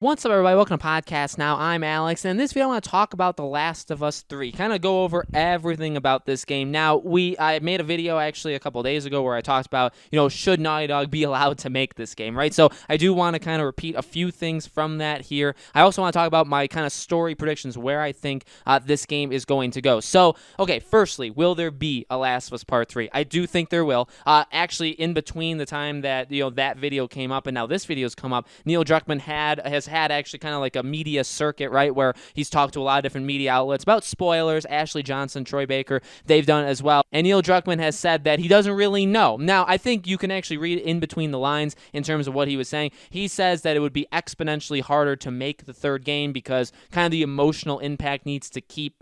What's up, everybody? Welcome to Podcast Now. I'm Alex, and in this video, I want to talk about The Last of Us 3. Kind of go over everything about this game. Now, I made a video actually a couple days ago where I talked about, should Naughty Dog be allowed to make this game, right? So I do want to kind of repeat a few things from that here. I also want to talk about my kind of story predictions, where I think this game is going to go. So, okay, firstly, will there be a Last of Us Part 3? I do think there will. Actually, in between the time that, that video came up and now this video's come up, Neil Druckmann has had actually kind of like a media circuit, right, where he's talked to a lot of different media outlets about spoilers. Ashley Johnson, Troy Baker, they've done it as well. And Neil Druckmann has said that he doesn't really know. Now, I think you can actually read in between the lines in terms of what he was saying. He says that it would be exponentially harder to make the third game because kind of the emotional impact needs to keep,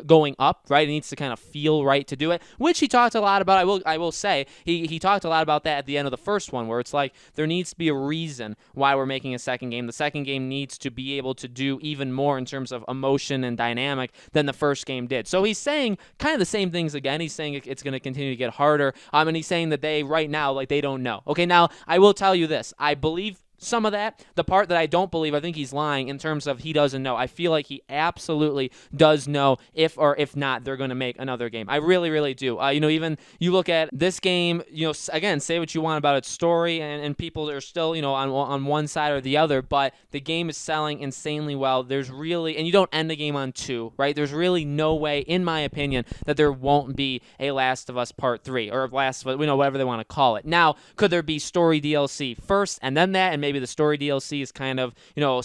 going up, right? It needs to kind of feel right to do it, which he talked a lot about. I will say he talked a lot about that at the end of the first one, where it's like there needs to be a reason why we're making a second game. The second game needs to be able to do even more in terms of emotion and dynamic than the first game did. So he's saying kind of the same things again. He's saying it's going to continue to get harder. And he's saying that they right now, like, they don't know. Okay, now I will tell you this. I believe some of that. The part that I don't believe, I think he's lying in terms of he doesn't know. I feel like he absolutely does know if or if not they're going to make another game. I really, really do. Even you look at this game, again, say what you want about its story, and people are still, on one side or the other, but the game is selling insanely well. There's really, and you don't end the game on 2, right? There's really no way, in my opinion, that there won't be a Last of Us Part 3, or Last of Us, whatever they want to call it. Now, could there be story DLC first and then that, and maybe the story DLC is kind of,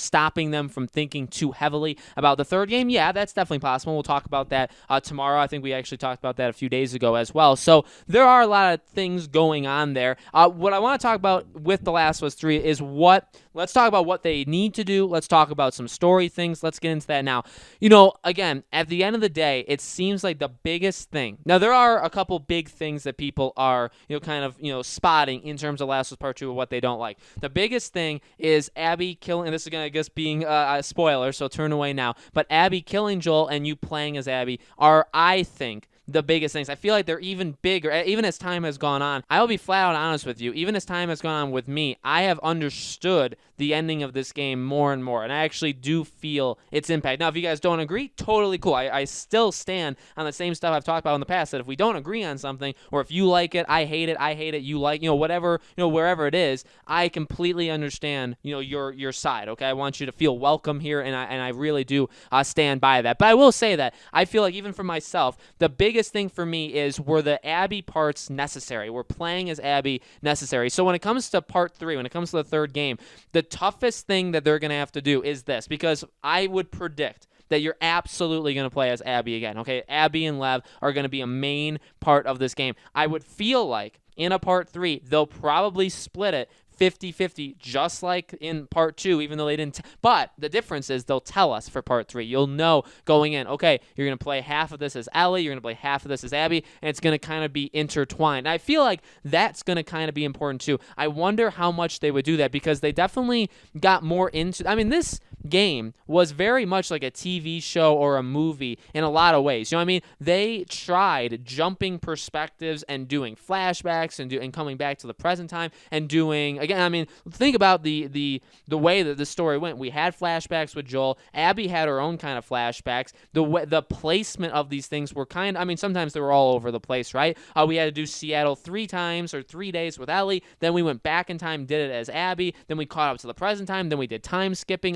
stopping them from thinking too heavily about the third game? Yeah, that's definitely possible. We'll talk about that tomorrow. I think we actually talked about that a few days ago as well. So there are a lot of things going on there. What I want to talk about with The Last of Us 3 is let's talk about what they need to do. Let's talk about some story things. Let's get into that now. Again, at the end of the day, it seems like the biggest thing. Now, there are a couple big things that people are, spotting in terms of Last of Us Part 2 of what they don't like. The biggest thing is Abby killing, and this is going to, I guess, being a spoiler, so turn away now, but Abby killing Joel and you playing as Abby are, I think, the biggest things. I feel like they're even bigger, even as time has gone on. I will be flat out honest with you. Even as time has gone on with me, I have understood the ending of this game more and more, and I actually do feel its impact. Now, if you guys don't agree, totally cool. I still stand on the same stuff I've talked about in the past, that if we don't agree on something, or if you like it, I hate it, you like, whatever, wherever it is, I completely understand, your side, okay? I want you to feel welcome here, and I really do stand by that. But I will say that I feel like, even for myself, the biggest thing for me is, were the Abby parts necessary? Were playing as Abby necessary? So when it comes to Part 3, when it comes to the third game, the toughest thing that they're going to have to do is this, because I would predict that you're absolutely going to play as Abby again, okay? Abby and Lev are going to be a main part of this game. I would feel like in a Part 3, they'll probably split it 50-50, just like in Part 2, even though they didn't. But the difference is they'll tell us for Part 3. You'll know going in, okay, you're going to play half of this as Ellie, you're going to play half of this as Abby, and it's going to kind of be intertwined. And I feel like that's going to kind of be important too. I wonder how much they would do that, because they definitely got more into, this game was very much like a TV show or a movie in a lot of ways. They tried jumping perspectives and doing flashbacks and coming back to the present time and doing, again, think about the way that the story went. We had flashbacks with Joel. Abby had her own kind of flashbacks. The placement of these things were sometimes they were all over the place, right? We had to do Seattle 3 times or 3 days with Ellie. Then we went back in time, did it as Abby. Then we caught up to the present time. Then we did time skipping.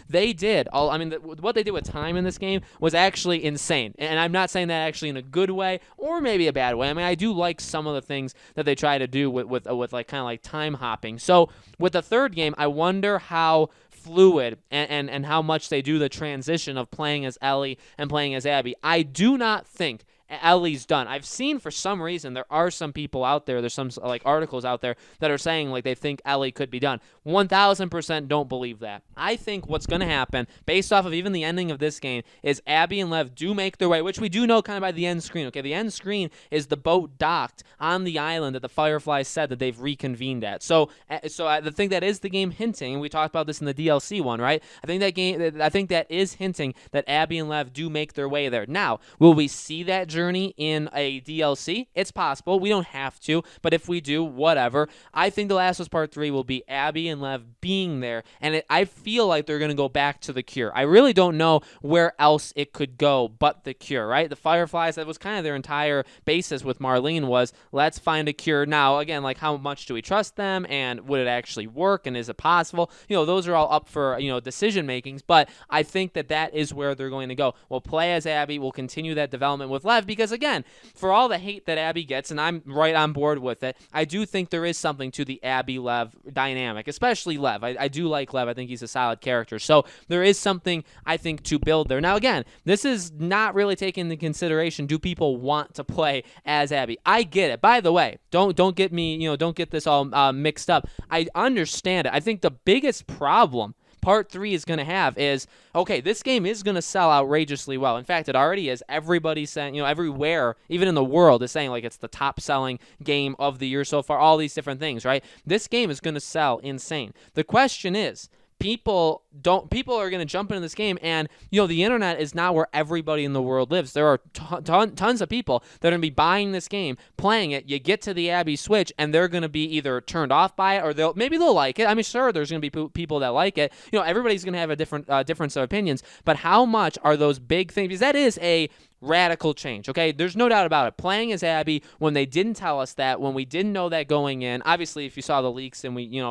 They did what they did with time in this game was actually insane. And I'm not saying that actually in a good way or maybe a bad way. I do like some of the things that they try to do with like kind of like time hopping. So with the third game, I wonder how fluid and how much they do the transition of playing as Ellie and playing as Abby. I do not think Ellie's done. I've seen, for some reason, there are some people out there, there's some like articles out there that are saying like they think Ellie could be done. 1000% don't believe that. I think what's going to happen, based off of even the ending of this game, is Abby and Lev do make their way, which we do know kind of by the end screen. Okay, the end screen is the boat docked on the island that the Fireflies said that they've reconvened at. So I think that is the game hinting, and we talked about this in the DLC one, right? I think that is hinting that Abby and Lev do make their way there. Now, will we see that journey journey in a DLC. It's possible. We don't have to, but if we do, whatever. I think The Last of Us Part 3 will be Abby and Lev being there, and I feel like they're going to go back to the Cure. I really don't know where else it could go but the Cure, right? The Fireflies, that was kind of their entire basis with Marlene was, let's find a cure. Now, again, like, how much do we trust them, and would it actually work, and is it possible? Those are all up for, decision makings, but I think that is where they're going to go. We'll play as Abby. We'll continue that development with Lev because, again, for all the hate that Abby gets, and I'm right on board with it, I do think there is something to the Abby-Lev dynamic, especially Lev. I do like Lev. I think he's a solid character. So there is something, I think, to build there. Now, again, this is not really taking into consideration, do people want to play as Abby? I get it. By the way, don't get me, don't get this all mixed up. I understand it. I think the biggest problem Part 3 is going to have is, okay, this game is going to sell outrageously well. In fact, it already is. Everybody's saying, everywhere, even in the world, is saying, like, it's the top-selling game of the year so far, all these different things, right? This game is going to sell insane. The question is, people are going to jump into this game, and the internet is not where everybody in the world lives. There are tons of people that are going to be buying this game, playing it. You get to the Abby Switch, and they're going to be either turned off by it, or they'll like it. I mean, sure, there's going to be people that like it. Everybody's going to have a difference of opinions, but how much are those big things? Because that is a radical change, okay? There's no doubt about it. Playing as Abby when they didn't tell us that, when we didn't know that going in. Obviously, if you saw the leaks and we,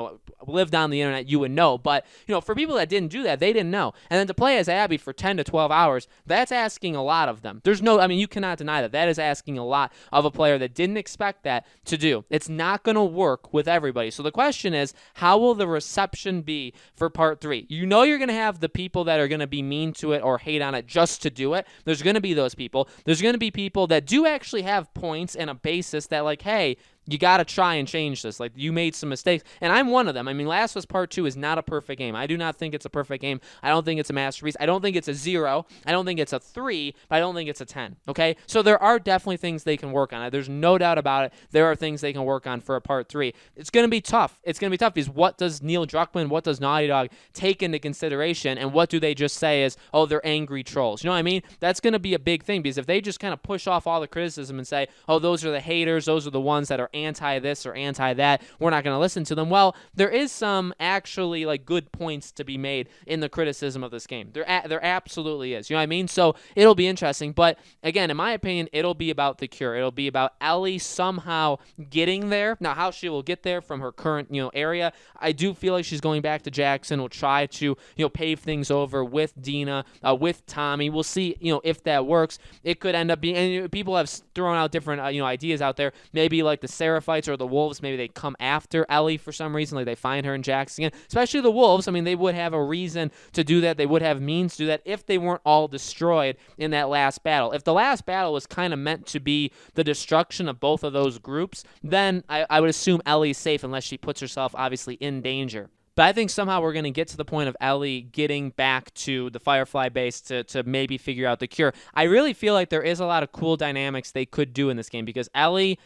lived on the internet, you would know. But, for people that didn't do that, they didn't know. And then to play as Abby for 10 to 12 hours, that's asking a lot of them. You cannot deny that. That is asking a lot of a player that didn't expect that to do. It's not going to work with everybody. So the question is, how will the reception be for Part 3? You're going to have the people that are going to be mean to it or hate on it just to do it. There's going to be those people. There's going to be people that do actually have points and a basis that, like, hey, you got to try and change this. Like, you made some mistakes. And I'm one of them. I mean, Last of Us Part 2 is not a perfect game. I do not think it's a perfect game. I don't think it's a masterpiece. I don't think it's a 0. I don't think it's a 3, but I don't think it's a 10. Okay? So there are definitely things they can work on. There's no doubt about it. There are things they can work on for a Part 3. It's going to be tough. It's going to be tough because what does Neil Druckmann, what does Naughty Dog take into consideration, and what do they just say is, oh, they're angry trolls? You know what I mean? That's going to be a big thing because if they just kind of push off all the criticism and say, oh, those are the haters, those are the ones that are anti this or anti that, we're not going to listen to them. Well, there is some actually like good points to be made in the criticism of this game. There absolutely is. You know what I mean? So it'll be interesting. But again, in my opinion, it'll be about the Cure. It'll be about Ellie somehow getting there. Now, how she will get there from her current area, I do feel like she's going back to Jackson. Will try to pave things over with Dina, with Tommy. We'll see if that works. It could end up being, and people have thrown out different ideas out there. Maybe like the Seraphites or the Wolves, maybe they come after Ellie for some reason, like they find her in Jackson again. Especially the Wolves. I mean, they would have a reason to do that. They would have means to do that if they weren't all destroyed in that last battle. If the last battle was kind of meant to be the destruction of both of those groups, then I would assume Ellie's safe unless she puts herself obviously in danger. But I think somehow we're going to get to the point of Ellie getting back to the Firefly base to maybe figure out the Cure. I really feel like there is a lot of cool dynamics they could do in this game because Ellie,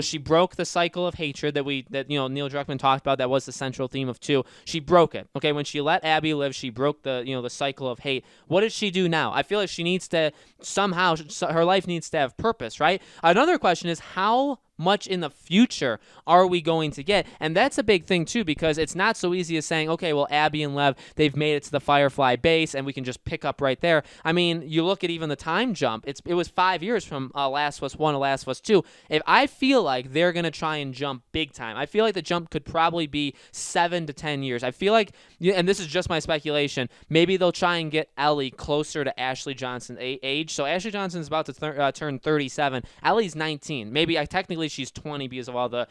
she broke the cycle of hatred that Neil Druckmann talked about. That was the central theme of 2. She broke it. Okay, when she let Abby live, she broke the cycle of hate. What does she do now? I feel like she needs to somehow, her life needs to have purpose, right? Another question is how much in the future are we going to get? And that's a big thing too, because it's not so easy as saying, okay, well, Abby and Lev, they've made it to the Firefly base and we can just pick up right there. I mean, you look at even the time jump, it was 5 years from Last of Us 1 to Last of Us 2. If I feel like they're going to try and jump big time, I feel like the jump could probably be 7 to 10 years. I feel like, and this is just my speculation, maybe they'll try and get Ellie closer to Ashley Johnson's age. So Ashley Johnson's about to turn 37. Ellie's 19. Maybe technically she's 20 because of all the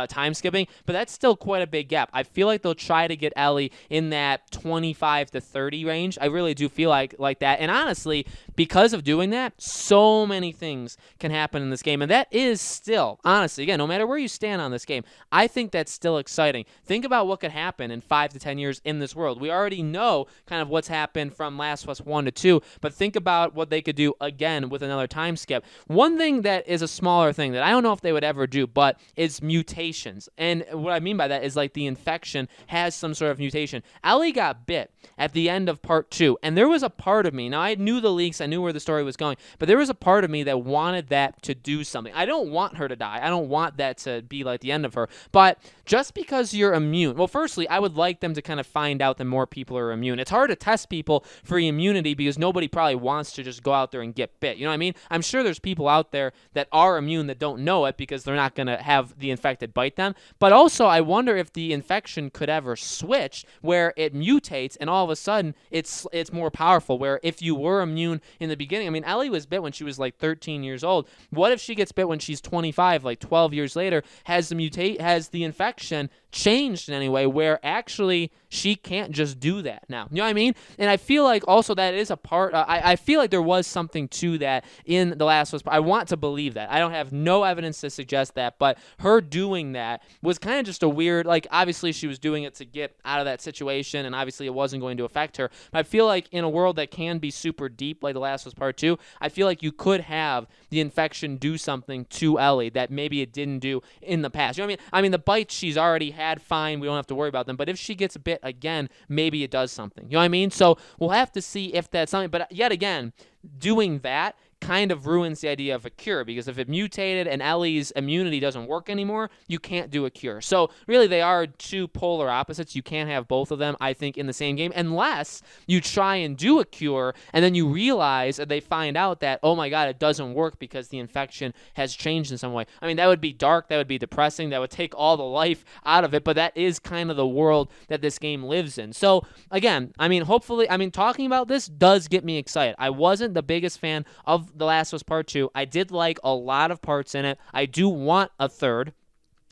time skipping, but that's still quite a big gap. I feel like they'll try to get Ellie in that 25 to 30 range. I really do feel like that. And honestly, because of doing that, so many things can happen in this game. And that is still, honestly, again, no matter where you stand on this game, I think that's still exciting. Think about what could happen in 5 to 10 years in this world. We already know kind of what's happened from Last of Us 1 to 2, but think about what they could do again with another time skip. One thing that is a smaller thing that I don't know if they would would ever do, but it's mutations. And what I mean by that is like the infection has some sort of mutation. Ellie got bit at the end of part 2, and there was a part of me, now I knew the leaks, I knew where the story was going, but there was a part of me that wanted that to do something. I don't want her to die. I don't want that to be like the end of her, but just because you're immune, well, firstly, I would like them to kind of find out that more people are immune. It's hard to test people for immunity because nobody probably wants to just go out there and get bit. You know what I mean? I'm sure there's people out there that are immune that don't know it because they're not going to have the infected bite them. But also, I wonder if the infection could ever switch where it mutates and all of a sudden it's more powerful, where if you were immune in the beginning, I mean, Ellie was bit when she was like 13 years old. What if she gets bit when she's 25, like 12 years later? Has the infection changed in any way where actually she can't just do that now? You know what I mean? And I feel like also that is a part, I feel like there was something to that in The Last of Us. I want to believe that. I don't have no evidence to suggest that, but her doing that was kind of just a weird, like, obviously she was doing it to get out of that situation, and obviously it wasn't going to affect her. But I feel like in a world that can be super deep, like The Last of Us Part 2, I feel like you could have the infection do something to Ellie that maybe it didn't do in the past. You know what I mean? I mean, the bites she's already had, fine, we don't have to worry about them, but if she gets bit again, maybe it does something. You know what I mean? So we'll have to see if that's something, but yet again, doing that kind of ruins the idea of a cure, because if it mutated and Ellie's immunity doesn't work anymore, you can't do a cure. So really they are two polar opposites. You can't have both of them, I think, in the same game, unless you try and do a cure and then you realize and they find out that, oh my god, it doesn't work because the infection has changed in some way. I mean, that would be dark, that would be depressing, that would take all the life out of it, but that is kind of the world that this game lives in. So again, I mean, hopefully, I mean, talking about this does get me excited. I wasn't the biggest fan of The Last of Us Part 2. I did like a lot of parts in it. I do want a third.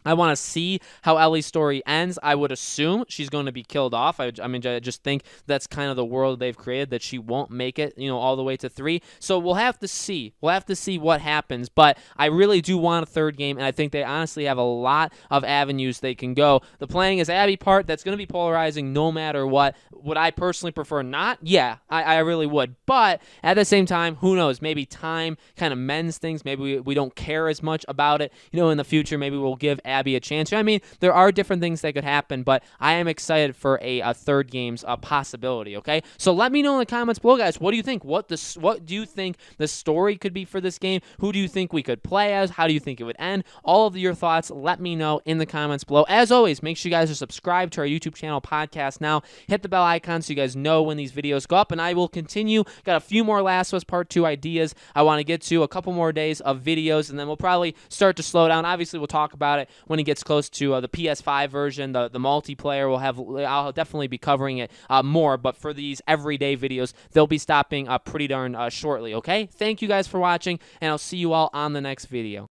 I want to see how Ellie's story ends. I would assume she's going to be killed off. I mean, I just think that's kind of the world they've created, that she won't make it, you know, all the way to 3. So we'll have to see. We'll have to see what happens. But I really do want a third game, and I think they honestly have a lot of avenues they can go. The playing as Abby part, that's going to be polarizing no matter what. Would I personally prefer not? Yeah, I really would. But at the same time, who knows? Maybe time kind of mends things. Maybe we don't care as much about it. You know, in the future, maybe we'll give Abby a chance. I mean, there are different things that could happen, but I am excited for a third game's possibility, okay? So let me know in the comments below, guys. What do you think? What do you think the story could be for this game? Who do you think we could play as? How do you think it would end? All of your thoughts, let me know in the comments below. As always, make sure you guys are subscribed to our YouTube channel, Podcast Now. Hit the bell icon so you guys know when these videos go up, and I will continue. Got a few more Last of Us Part 2 ideas I want to get to, a couple more days of videos, and then we'll probably start to slow down. Obviously, we'll talk about it when it gets close to the PS5 version, the multiplayer. I'll definitely be covering it more, but for these everyday videos, they'll be stopping pretty darn shortly, okay? Thank you guys for watching, and I'll see you all on the next video.